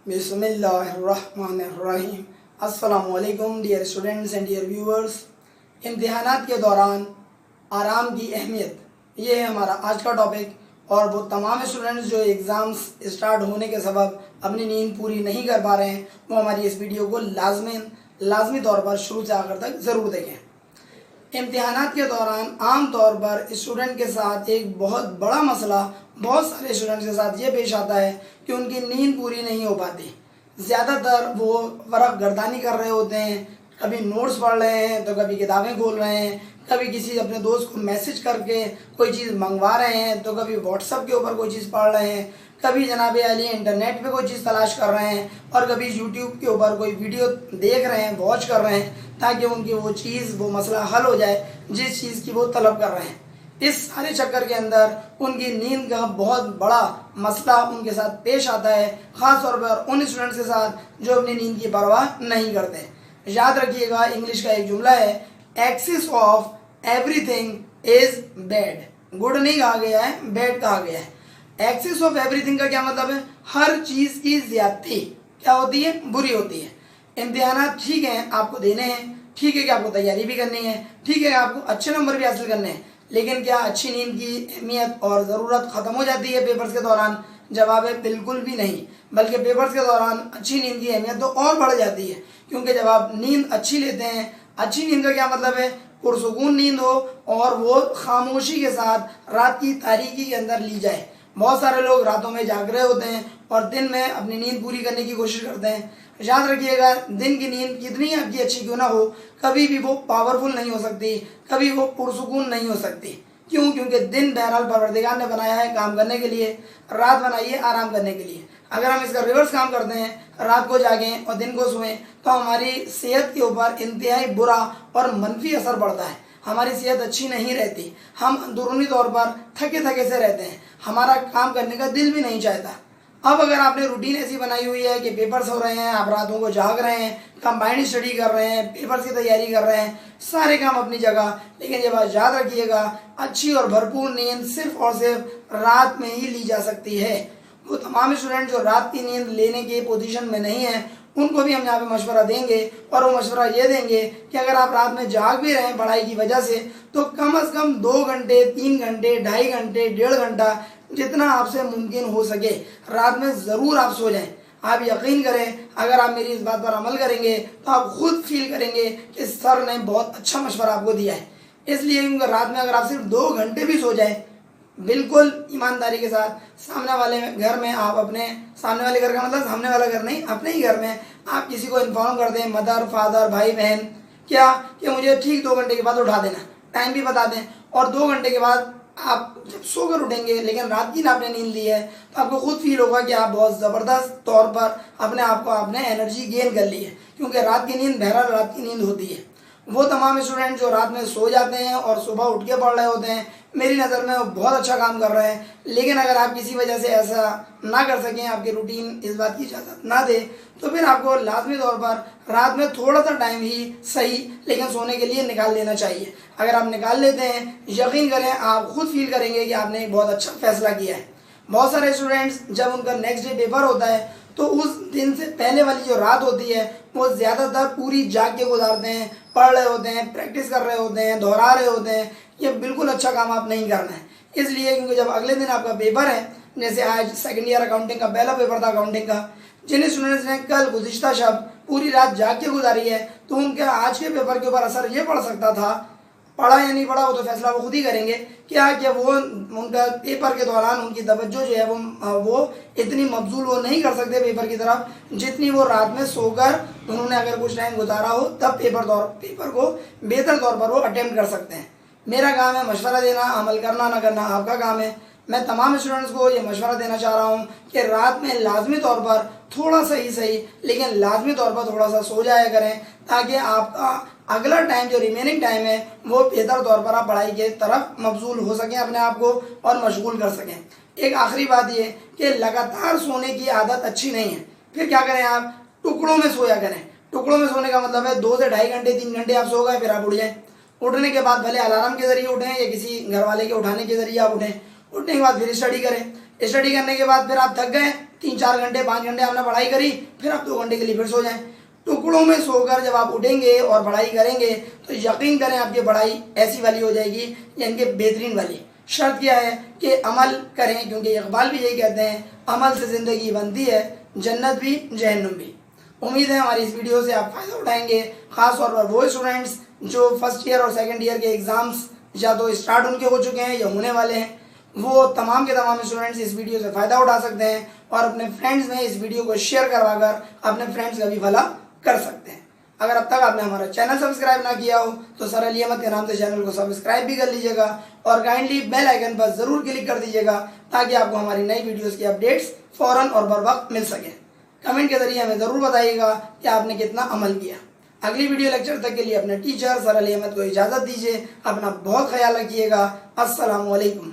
बिस्मिल्लाहिर्रहमानिर्रहीम। अस्सलामुअलैकुम dear students and dear viewers. इम्तिहानात के दौरान आराम की अहमियत, ये है हमारा आज का टॉपिक। और वो तमाम स्टूडेंट्स जो एग्ज़ाम्स स्टार्ट होने के सबब अपनी नींद पूरी नहीं कर पा रहे हैं, वो हमारी इस वीडियो को लाजमी तौर पर शुरू से आखिर तक ज़रूर देखें। इम्तिहानात के दौरान आम तौर पर स्टूडेंट के साथ एक बहुत बड़ा मसला बहुत सारे स्टूडेंट्स के साथ ये पेश आता है कि उनकी नींद पूरी नहीं हो पाती। ज़्यादातर वो वरक़ गर्दानी कर रहे होते हैं, कभी नोट्स पढ़ रहे हैं तो कभी किताबें खोल रहे हैं, कभी किसी अपने दोस्त को मैसेज करके कोई चीज़ मंगवा रहे हैं तो कभी व्हाट्सएप के ऊपर कोई चीज़ पढ़ रहे हैं, कभी जनाब अली इंटरनेट पे कोई चीज़ तलाश कर रहे हैं और कभी यूट्यूब के ऊपर कोई वीडियो देख रहे हैं, वॉच कर रहे हैं ताकि उनकी वो मसला हल हो जाए जिस चीज़ की वो तलब कर रहे हैं। इस सारे चक्कर के अंदर उनकी नींद का बहुत बड़ा मसला उनके साथ पेश आता है, ख़ास तौर पर उन स्टूडेंट्स के साथ जो अपनी नींद की परवाह नहीं करते। याद रखिएगा, इंग्लिश का एक जुमला है, excess of everything is bad. Good नहीं कहा गया है, बैड कहा गया है। एक्सेस ऑफ एवरीथिंग का क्या मतलब है? हर चीज़ की ज़्यादती क्या होती है? बुरी होती है। इम्तिहानात ठीक हैं, आपको देने हैं, ठीक है कि आपको तैयारी भी करनी है, ठीक है आपको अच्छे नंबर भी हासिल करने हैं, लेकिन क्या अच्छी नींद की अहमियत और ज़रूरत ख़त्म हो जाती है पेपर्स के दौरान? जवाब है बिल्कुल भी नहीं, बल्कि पेपर्स के दौरान अच्छी नींद की अहमियत तो और बढ़ जाती है। क्योंकि जब आप नींद अच्छी लेते हैं, अच्छी नींद का क्या मतलब है? पुरसुकून नींद हो और वो खामोशी के साथ रात की तारीकी के अंदर ली जाए। बहुत सारे लोग रातों में जाग रहे होते हैं और दिन में अपनी नींद पूरी करने की कोशिश करते हैं। याद रखिएगा, दिन की नींद कितनी आपकी अच्छी क्यों ना हो, कभी भी वो पावरफुल नहीं हो सकती, कभी वो पुरसुकून नहीं हो सकती। क्यों? क्योंकि दिन बहरहाल परवरदिगार ने बनाया है काम करने के लिए, रात बनाई है आराम करने के लिए। अगर हम इसका रिवर्स काम करते हैं, रात को जागें और दिन को सोएं, तो हमारी सेहत के ऊपर इंतहाई बुरा और मनफी असर पड़ता है। हमारी सेहत अच्छी नहीं रहती, हम अंदरूनी तौर पर थके थके से रहते हैं, हमारा काम करने का दिल भी नहीं चाहता। अब अगर आपने रूटीन ऐसी बनाई हुई है कि पेपर्स हो रहे हैं, आप रातों को जाग रहे हैं, कंबाइंड स्टडी कर रहे हैं, पेपर्स की तैयारी कर रहे हैं, सारे काम अपनी जगह, लेकिन ये बात याद रखिएगा, अच्छी और भरपूर नींद सिर्फ और सिर्फ रात में ही ली जा सकती है। वो तमाम स्टूडेंट जो रात की नींद लेने के पोजीशन में नहीं है, उनको भी हम यहाँ पे मशवरा देंगे। और वो मशवरा ये देंगे कि अगर आप रात में जाग भी रहे हैं पढ़ाई की वजह से, तो कम से कम 2 घंटे, 3 घंटे, 2.5 घंटे, 1.5 घंटा, जितना आपसे मुमकिन हो सके रात में ज़रूर आप सो जाएं। आप यकीन करें, अगर आप मेरी इस बात पर अमल करेंगे तो आप खुद फील करेंगे कि सर ने बहुत अच्छा मशवरा आपको दिया है। इसलिए रात में अगर आप सिर्फ 2 घंटे भी सो जाएं, बिल्कुल ईमानदारी के साथ, सामने वाले घर में आप अपने, सामने वाले घर का मतलब सामने वाला घर नहीं, अपने ही घर में आप किसी को इन्फॉर्म कर दें, मदर, फादर, भाई, बहन, क्या कि मुझे ठीक 2 घंटे के बाद उठा देना, टाइम भी बता दें। और 2 घंटे के बाद आप जब सोकर उठेंगे, लेकिन रात की आपने नींद ली है, तो आपको खुद फील होगा कि आप बहुत ज़बरदस्त तौर पर अपने आप को आपने एनर्जी गेन कर ली है। क्योंकि रात की नींद बहरहाल रात की नींद होती है। वो तमाम स्टूडेंट जो रात में सो जाते हैं और सुबह उठ के पढ़ रहे होते हैं, मेरी नज़र में वो बहुत अच्छा काम कर रहे हैं। लेकिन अगर आप किसी वजह से ऐसा ना कर सकें, आपकी रूटीन इस बात की इजाज़त ना दे, तो फिर आपको लाजमी तौर पर रात में थोड़ा सा टाइम ही सही लेकिन सोने के लिए निकाल लेना चाहिए। अगर आप निकाल लेते हैं, यकीन करें आप खुद फील करेंगे कि आपने एक बहुत अच्छा फैसला किया है। बहुत सारे स्टूडेंट्स जब उनका नेक्स्ट डे पेपर होता है, तो उस दिन से पहले वाली जो रात होती है वो ज़्यादातर पूरी जाग के गुजारते हैं, पढ़ रहे होते हैं, प्रैक्टिस कर रहे होते हैं, दोहरा रहे होते हैं। ये बिल्कुल अच्छा काम आप नहीं करना है। इसलिए क्योंकि जब अगले दिन आपका पेपर है, जैसे आज सेकंड ईयर अकाउंटिंग का पहला पेपर था अकाउंटिंग का, जिन स्टूडेंट्स ने कल गुज़िश्ता शब पूरी रात जाग के गुजारी है, तो उनके आज के पेपर के ऊपर असर ये पड़ सकता था। पढ़ा या नहीं पढ़ा वो तो फैसला वो खुद ही करेंगे, क्या कि वो उनका पेपर के दौरान उनकी तवज्जो जो है वो इतनी मबजूल वो नहीं कर सकते पेपर की तरफ, जितनी वो रात में सोकर उन्होंने अगर कुछ टाइम गुजारा हो, तब पेपर को बेहतर तौर पर वो अटेम्प्ट कर सकते हैं। मेरा काम है मशवरा देना, अमल करना ना करना आपका काम है। मैं तमाम स्टूडेंट्स को ये मशवरा देना चाह रहा हूँ कि रात में लाजमी तौर पर थोड़ा सा ही सही, लेकिन लाजमी तौर पर थोड़ा सा सो जाया करें, ताकि आपका अगला टाइम जो रिमेनिंग टाइम है वो बेहतर तौर पर आप पढ़ाई के तरफ मबजूल हो सकें, अपने आप को और मशगूल कर सकें। एक आखिरी बात ये कि लगातार सोने की आदत अच्छी नहीं है। फिर क्या करें, आप टुकड़ों में सोया करें। टुकड़ों में सोने का मतलब है 2 से 2.5 घंटे, 3 घंटे आप सो गए, फिर आप उठ जाएं। उठने के बाद भले अलार्म के ज़रिए उठें या किसी घर वाले के उठाने के ज़रिए आप उठें, उठने के बाद फिर स्टडी करें। स्टडी करने के बाद फिर आप थक गए, 3-4 घंटे 5 घंटे आपने पढ़ाई करी, फिर आप 2 घंटे के लिए फिर सो जाएं। टुकड़ों में सोकर जब आप उठेंगे और पढ़ाई करेंगे तो यकीन करें आपकी पढ़ाई ऐसी वाली हो जाएगी, यानी कि बेहतरीन वाली। शर्त क्या है कि अमल करें, क्योंकि इकबाल भी यही कहते हैं, अमल से ज़िंदगी बनती है, जन्नत भी जहन्नुम भी। उम्मीद है हमारी इस वीडियो से आप फ़ायदा उठाएंगे, ख़ास तौर पर वो स्टूडेंट्स जो फर्स्ट ईयर और सेकंड ईयर के एग्ज़ाम्स या तो स्टार्ट उनके हो चुके हैं या होने वाले हैं, वो तमाम के तमाम स्टूडेंट्स इस वीडियो से फ़ायदा उठा सकते हैं और अपने फ्रेंड्स में इस वीडियो को शेयर करवाकर अपने फ्रेंड्स का भी भला कर सकते हैं। अगर अब तक आपने हमारा चैनल सब्सक्राइब ना किया हो तो सर अली अहमद के नाम से चैनल को सब्सक्राइब भी कर लीजिएगा और काइंडली बेल आइकन पर ज़रूर क्लिक कर दीजिएगा ताकि आपको हमारी नई वीडियोस की अपडेट्स फ़ौरन और बर वक्त मिल सके। कमेंट के जरिए हमें ज़रूर बताइएगा कि आपने कितना अमल किया। अगली वीडियो लेक्चर तक के लिए अपने टीचर सर अली अहमद को इजाज़त दीजिए। अपना बहुत ख्याल रखिएगा। अस्सलामु अलैकुम।